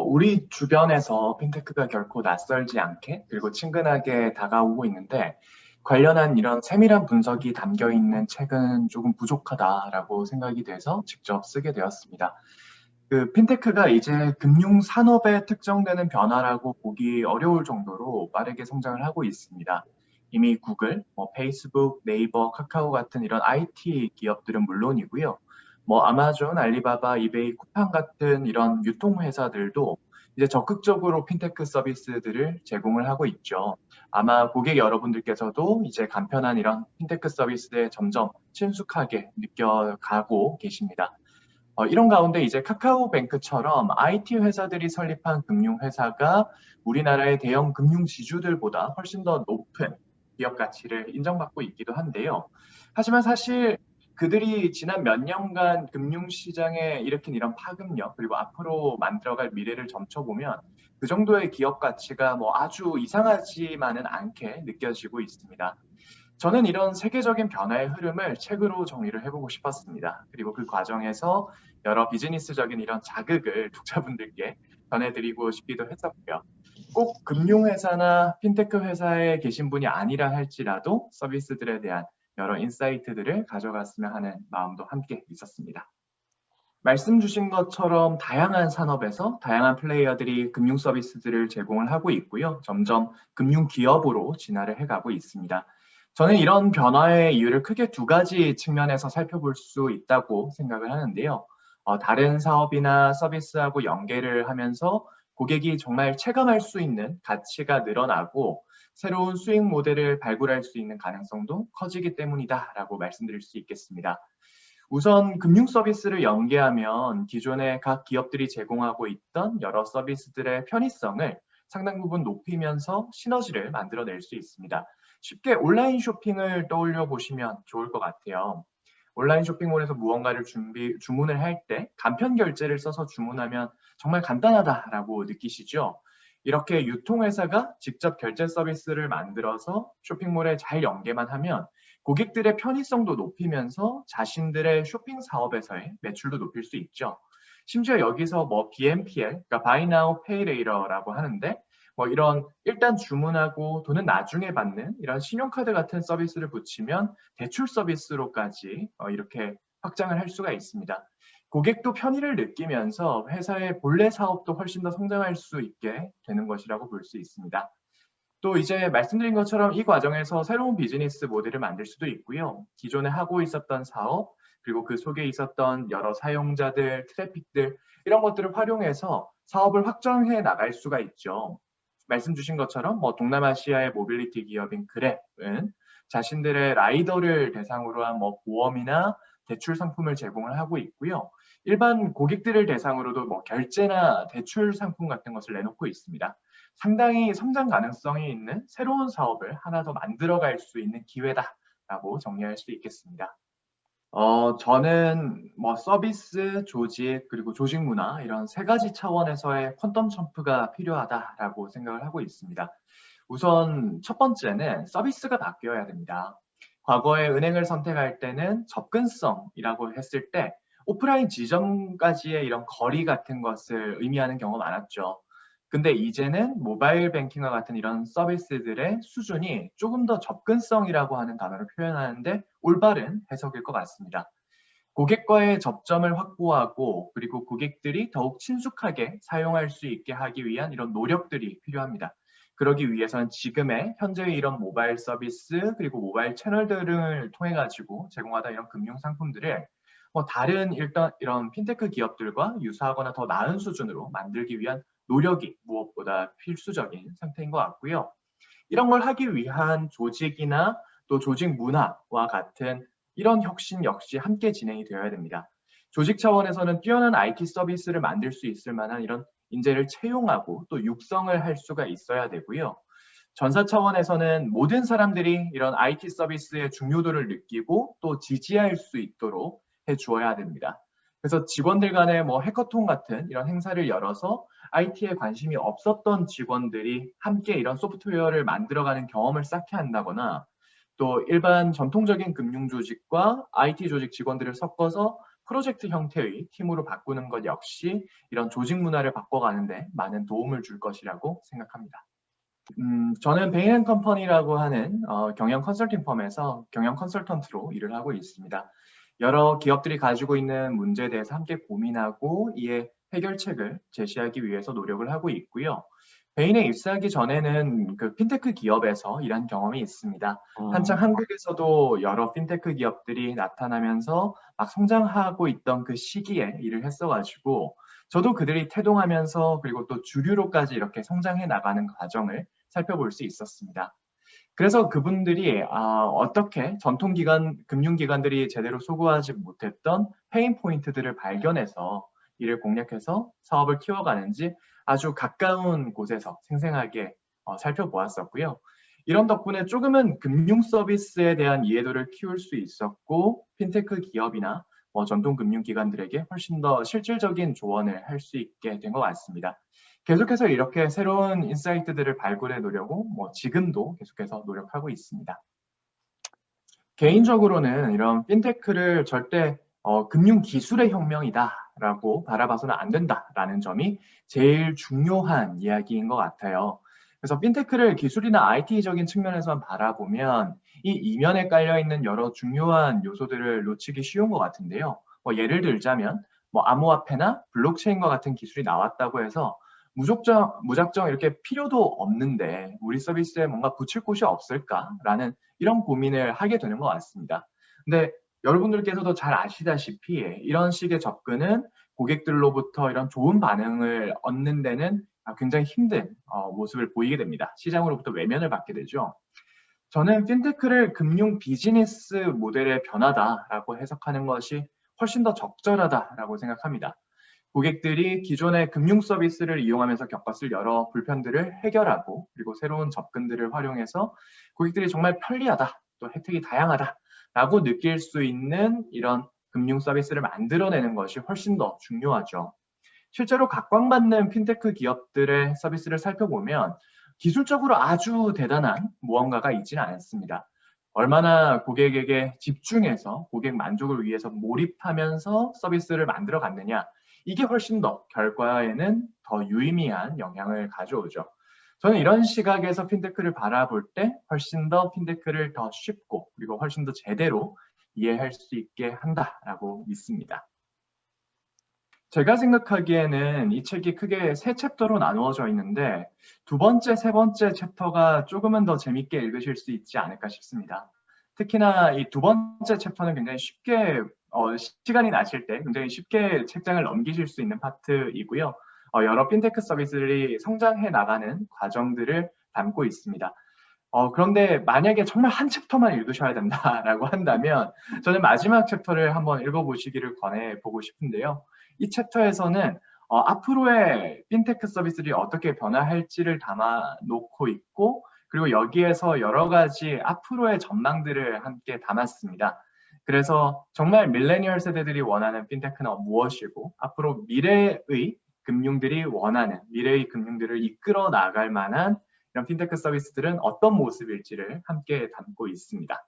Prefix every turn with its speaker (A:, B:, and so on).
A: 우리 주변에서 핀테크가 결코 낯설지 않게 그리고 친근하게 다가오고 있는데 관련한 이런 세밀한 분석이 담겨 있는 책은 조금 부족하다라고 생각이 돼서 직접 쓰게 되었습니다. 그 핀테크가 이제 금융 산업에 특정되는 변화라고 보기 어려울 정도로 빠르게 성장을 하고 있습니다. 이미 구글, 페이스북, 네이버, 카카오 같은 이런 IT 기업들은 물론이고요. 아마존, 알리바바, 이베이, 쿠팡 같은 이런 유통회사들도 이제 적극적으로 핀테크 서비스들을 제공을 하고 있죠. 아마 고객 여러분들께서도 이제 간편한 이런 핀테크 서비스에 점점 친숙하게 느껴가고 계십니다. 이런 가운데 이제 카카오뱅크처럼 IT 회사들이 설립한 금융회사가 우리나라의 대형 금융 지주들보다 훨씬 더 높은 기업 가치를 인정받고 있기도 한데요. 하지만 사실 그들이 지난 몇 년간 금융시장에 일으킨 이런 파급력, 그리고 앞으로 만들어갈 미래를 점쳐보면 그 정도의 기업 가치가 아주 이상하지만은 않게 느껴지고 있습니다. 저는 이런 세계적인 변화의 흐름을 책으로 정리를 해보고 싶었습니다. 그리고 그 과정에서 여러 비즈니스적인 이런 자극을 독자분들께 전해드리고 싶기도 했었고요. 꼭 금융회사나 핀테크 회사에 계신 분이 아니라 할지라도 서비스들에 대한 여러 인사이트들을 가져갔으면 하는 마음도 함께 있었습니다. 말씀 주신 것처럼 다양한 산업에서 다양한 플레이어들이 금융 서비스들을 제공을 하고 있고요. 점점 금융 기업으로 진화를 해가고 있습니다. 저는 이런 변화의 이유를 크게 두 가지 측면에서 살펴볼 수 있다고 생각을 하는데요. 다른 사업이나 서비스하고 연계를 하면서 고객이 정말 체감할 수 있는 가치가 늘어나고 새로운 수익 모델을 발굴할 수 있는 가능성도 커지기 때문이다라고 말씀드릴 수 있겠습니다. 우선 금융 서비스를 연계하면 기존의 각 기업들이 제공하고 있던 여러 서비스들의 편의성을 상당 부분 높이면서 시너지를 만들어낼 수 있습니다. 쉽게 온라인 쇼핑을 떠올려 보시면 좋을 것 같아요. 온라인 쇼핑몰에서 무언가를 주문을 할 때 간편 결제를 써서 주문하면 정말 간단하다라고 느끼시죠? 이렇게 유통회사가 직접 결제 서비스를 만들어서 쇼핑몰에 잘 연계만 하면 고객들의 편의성도 높이면서 자신들의 쇼핑 사업에서의 매출도 높일 수 있죠. 심지어 여기서 BNPL, 그러니까 Buy Now, Pay Later라고 하는데 이런 일단 주문하고 돈은 나중에 받는 이런 신용카드 같은 서비스를 붙이면 대출 서비스로까지 이렇게 확장을 할 수가 있습니다. 고객도 편의를 느끼면서 회사의 본래 사업도 훨씬 더 성장할 수 있게 되는 것이라고 볼 수 있습니다. 또 이제 말씀드린 것처럼 이 과정에서 새로운 비즈니스 모델을 만들 수도 있고요. 기존에 하고 있었던 사업, 그리고 그 속에 있었던 여러 사용자들, 트래픽들 이런 것들을 활용해서 사업을 확장해 나갈 수가 있죠. 말씀 주신 것처럼 동남아시아의 모빌리티 기업인 그랩은 자신들의 라이더를 대상으로 한 보험이나 대출 상품을 제공을 하고 있고요. 일반 고객들을 대상으로도 결제나 대출 상품 같은 것을 내놓고 있습니다. 상당히 성장 가능성이 있는 새로운 사업을 하나 더 만들어갈 수 있는 기회다라고 정리할 수 있겠습니다. 저는 서비스, 조직, 그리고 조직 문화 이런 세 가지 차원에서의 퀀텀 점프가 필요하다라고 생각을 하고 있습니다. 우선 첫 번째는 서비스가 바뀌어야 됩니다. 과거에 은행을 선택할 때는 접근성이라고 했을 때 오프라인 지점까지의 이런 거리 같은 것을 의미하는 경우가 많았죠. 근데 이제는 모바일 뱅킹과 같은 이런 서비스들의 수준이 조금 더 접근성이라고 하는 단어를 표현하는데 올바른 해석일 것 같습니다. 고객과의 접점을 확보하고 그리고 고객들이 더욱 친숙하게 사용할 수 있게 하기 위한 이런 노력들이 필요합니다. 그러기 위해서는 지금의 현재의 이런 모바일 서비스 그리고 모바일 채널들을 통해 가지고 제공하다 이런 금융 상품들을 다른 일단 이런 핀테크 기업들과 유사하거나 더 나은 수준으로 만들기 위한 노력이 무엇보다 필수적인 상태인 것 같고요. 이런 걸 하기 위한 조직이나 또 조직 문화와 같은 이런 혁신 역시 함께 진행이 되어야 됩니다. 조직 차원에서는 뛰어난 IT 서비스를 만들 수 있을 만한 이런 인재를 채용하고 또 육성을 할 수가 있어야 되고요. 전사 차원에서는 모든 사람들이 이런 IT 서비스의 중요도를 느끼고 또 지지할 수 있도록 해 주어야 됩니다. 그래서 직원들 간의 해커톤 같은 이런 행사를 열어서 IT에 관심이 없었던 직원들이 함께 이런 소프트웨어를 만들어가는 경험을 쌓게 한다거나 또 일반 전통적인 금융 조직과 IT 조직 직원들을 섞어서 프로젝트 형태의 팀으로 바꾸는 것 역시 이런 조직 문화를 바꿔가는데 많은 도움을 줄 것이라고 생각합니다. 저는 베인앤컴퍼니라고 하는 경영 컨설팅 펌에서 경영 컨설턴트로 일을 하고 있습니다. 여러 기업들이 가지고 있는 문제에 대해서 함께 고민하고 이에 해결책을 제시하기 위해서 노력을 하고 있고요. 베인에 입사하기 전에는 그 핀테크 기업에서 일한 경험이 있습니다. 한창 한국에서도 여러 핀테크 기업들이 나타나면서 막 성장하고 있던 그 시기에 일을 했어가지고 저도 그들이 태동하면서 그리고 또 주류로까지 이렇게 성장해 나가는 과정을 살펴볼 수 있었습니다. 그래서 그분들이 어떻게 전통기관, 금융기관들이 제대로 소구하지 못했던 페인 포인트들을 발견해서 이를 공략해서 사업을 키워가는지 아주 가까운 곳에서 생생하게 살펴보았었고요. 이런 덕분에 조금은 금융 서비스에 대한 이해도를 키울 수 있었고 핀테크 기업이나 전통 금융기관들에게 훨씬 더 실질적인 조언을 할 수 있게 된 것 같습니다. 계속해서 이렇게 새로운 인사이트들을 발굴해 놓으려고 지금도 계속해서 노력하고 있습니다. 개인적으로는 이런 핀테크를 절대 금융 기술의 혁명이다라고 바라봐서는 안 된다라는 점이 제일 중요한 이야기인 것 같아요. 그래서 핀테크를 기술이나 IT적인 측면에서만 바라보면 이 이면에 깔려 있는 여러 중요한 요소들을 놓치기 쉬운 것 같은데요. 예를 들자면 암호화폐나 블록체인과 같은 기술이 나왔다고 해서 무작정 이렇게 필요도 없는데 우리 서비스에 뭔가 붙일 곳이 없을까라는 이런 고민을 하게 되는 것 같습니다. 근데 여러분들께서도 잘 아시다시피 이런 식의 접근은 고객들로부터 이런 좋은 반응을 얻는 데는 굉장히 힘든 모습을 보이게 됩니다. 시장으로부터 외면을 받게 되죠. 저는 핀테크를 금융 비즈니스 모델의 변화다라고 해석하는 것이 훨씬 더 적절하다라고 생각합니다. 고객들이 기존의 금융 서비스를 이용하면서 겪었을 여러 불편들을 해결하고 그리고 새로운 접근들을 활용해서 고객들이 정말 편리하다, 또 혜택이 다양하다라고 느낄 수 있는 이런 금융 서비스를 만들어내는 것이 훨씬 더 중요하죠. 실제로 각광받는 핀테크 기업들의 서비스를 살펴보면 기술적으로 아주 대단한 무언가가 있지는 않습니다. 얼마나 고객에게 집중해서 고객 만족을 위해서 몰입하면서 서비스를 만들어 갔느냐, 이게 훨씬 더 결과에는 더 유의미한 영향을 가져오죠. 저는 이런 시각에서 핀테크를 바라볼 때 훨씬 더 핀테크를 더 쉽고 그리고 훨씬 더 제대로 이해할 수 있게 한다라고 믿습니다. 제가 생각하기에는 이 책이 크게 세 챕터로 나누어져 있는데 두 번째, 세 번째 챕터가 조금은 더 재밌게 읽으실 수 있지 않을까 싶습니다. 특히나 이 두 번째 챕터는 굉장히 쉽게 시간이 나실 때 굉장히 쉽게 책장을 넘기실 수 있는 파트이고요. 여러 핀테크 서비스들이 성장해 나가는 과정들을 담고 있습니다. 그런데 만약에 정말 한 챕터만 읽으셔야 된다라고 한다면 저는 마지막 챕터를 한번 읽어보시기를 권해보고 싶은데요. 이 챕터에서는 앞으로의 핀테크 서비스들이 어떻게 변화할지를 담아 놓고 있고 그리고 여기에서 여러 가지 앞으로의 전망들을 함께 담았습니다. 그래서 정말 밀레니얼 세대들이 원하는 핀테크는 무엇이고 앞으로 미래의 금융들이 원하는 미래의 금융들을 이끌어 나갈 만한 이런 핀테크 서비스들은 어떤 모습일지를 함께 담고 있습니다.